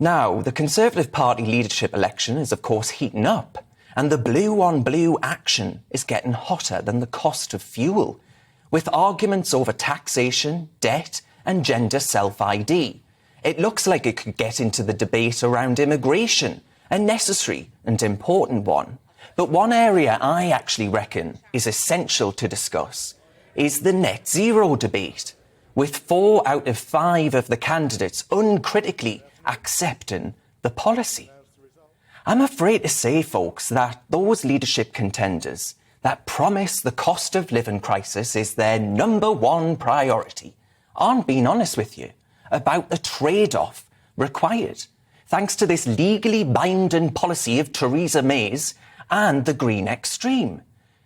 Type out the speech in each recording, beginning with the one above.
Now, the Conservative Party leadership election is of course heating up, and the blue-on-blue action is getting hotter than the cost of fuel, with arguments over taxation, debt and gender self-ID. It looks like it could get into the debate around immigration, a necessary and important one. But one area I actually reckon is essential to discuss is the net zero debate, with 4 out of 5 of the candidates uncritically accepting the policy. I'm afraid to say, folks, that those leadership contenders that promise the cost of living crisis is their number one priority aren't being honest with you about the trade-off required, thanks to this legally binding policy of Theresa May's and the Green extreme.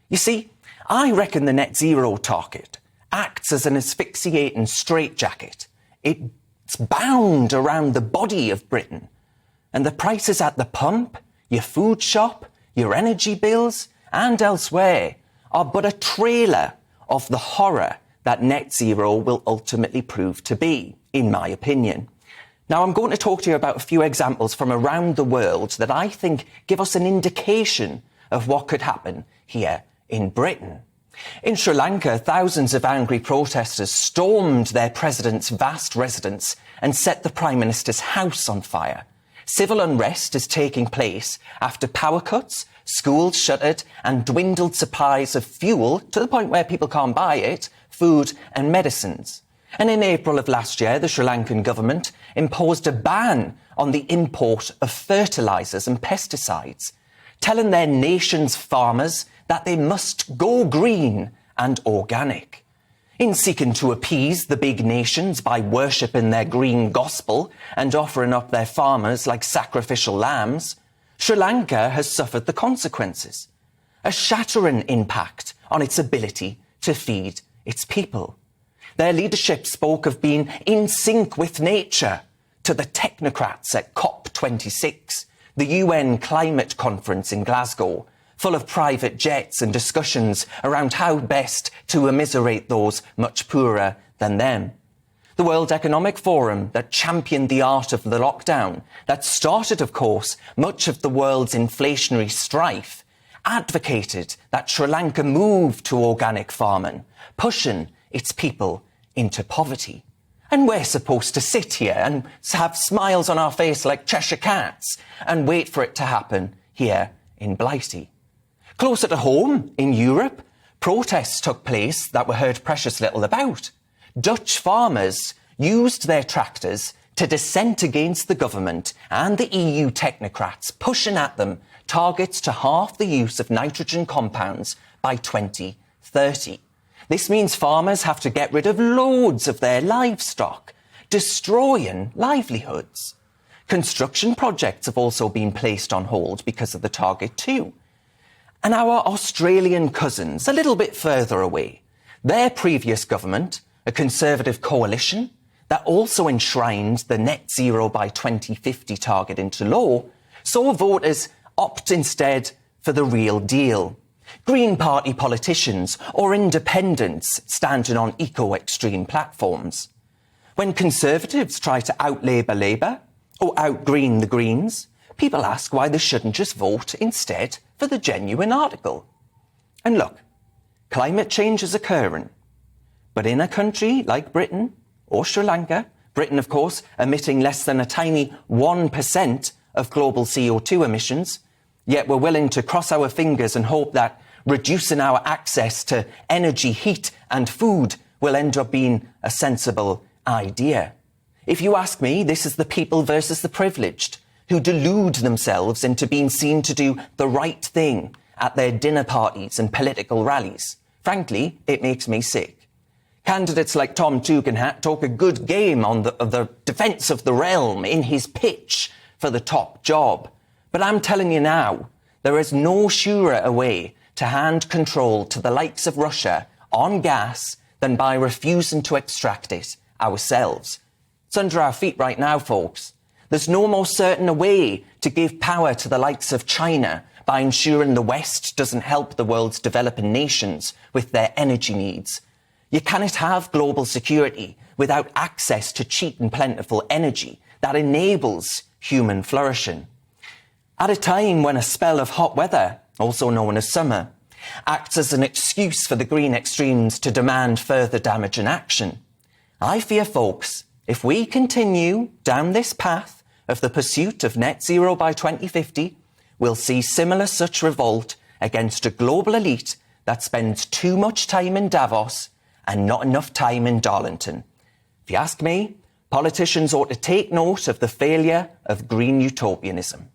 You see, I reckon the net zero target acts as an asphyxiating straitjacket. It's bound around the body of Britain, and the prices at the pump, your food shop, your energy bills and elsewhere are but a trailer of the horror that net zero will ultimately prove to be, in my opinion. Now, I'm going to talk to you about a few examples from around the world that I think give us an indication of what could happen here in Britain. In Sri Lanka, thousands of angry protesters stormed their president's vast residence and set the Prime Minister's house on fire. Civil unrest is taking place after power cuts, schools shuttered and dwindled supplies of fuel to the point where people can't buy it, food and medicines. And in April of last year, the Sri Lankan government imposed a ban on the import of fertilisers and pesticides, telling their nation's farmers that they must go green and organic. In seeking to appease the big nations by worshipping their green gospel and offering up their farmers like sacrificial lambs, Sri Lanka has suffered the consequences. A shattering impact on its ability to feed its people. Their leadership spoke of being in sync with nature to the technocrats at COP26, the UN climate conference in Glasgow, full of private jets and discussions around how best to immiserate those much poorer than them. The World Economic Forum that championed the art of the lockdown, that started, of course, much of the world's inflationary strife, advocated that Sri Lanka move to organic farming, pushing its people into poverty. And we're supposed to sit here and have smiles on our face like Cheshire cats and wait for it to happen here in Blighty. Closer to home, in Europe, protests took place that were heard precious little about. Dutch farmers used their tractors to dissent against the government and the EU technocrats, pushing at them targets to halve the use of nitrogen compounds by 2030. This means farmers have to get rid of loads of their livestock, destroying livelihoods. Construction projects have also been placed on hold because of the target too. And our Australian cousins, a little bit further away, their previous government, a Conservative coalition that also enshrined the net zero by 2050 target into law, saw voters opt instead for the real deal. Green Party politicians or independents standing on eco-extreme platforms. When Conservatives try to out-Labour Labour or out-Green the Greens, people ask why they shouldn't just vote instead for the genuine article. And look, climate change is occurring. But in a country like Britain or Sri Lanka, Britain, of course, emitting less than a tiny 1% of global CO2 emissions, yet we're willing to cross our fingers and hope that reducing our access to energy, heat and food will end up being a sensible idea. If you ask me, this is the people versus the privileged, who delude themselves into being seen to do the right thing at their dinner parties and political rallies. Frankly, it makes me sick. Candidates like Tom Tugendhat talk a good game on the defence of the realm in his pitch for the top job. But I'm telling you now, there is no surer a way to hand control to the likes of Russia on gas than by refusing to extract it ourselves. It's under our feet right now, folks. There's no more certain a way to give power to the likes of China by ensuring the West doesn't help the world's developing nations with their energy needs. You cannot have global security without access to cheap and plentiful energy that enables human flourishing. At a time when a spell of hot weather, also known as summer, acts as an excuse for the green extremes to demand further damage and action, I fear, folks, if we continue down this path of the pursuit of net zero by 2050, we'll see similar such revolt against a global elite that spends too much time in Davos and not enough time in Darlington. If you ask me, politicians ought to take note of the failure of green utopianism.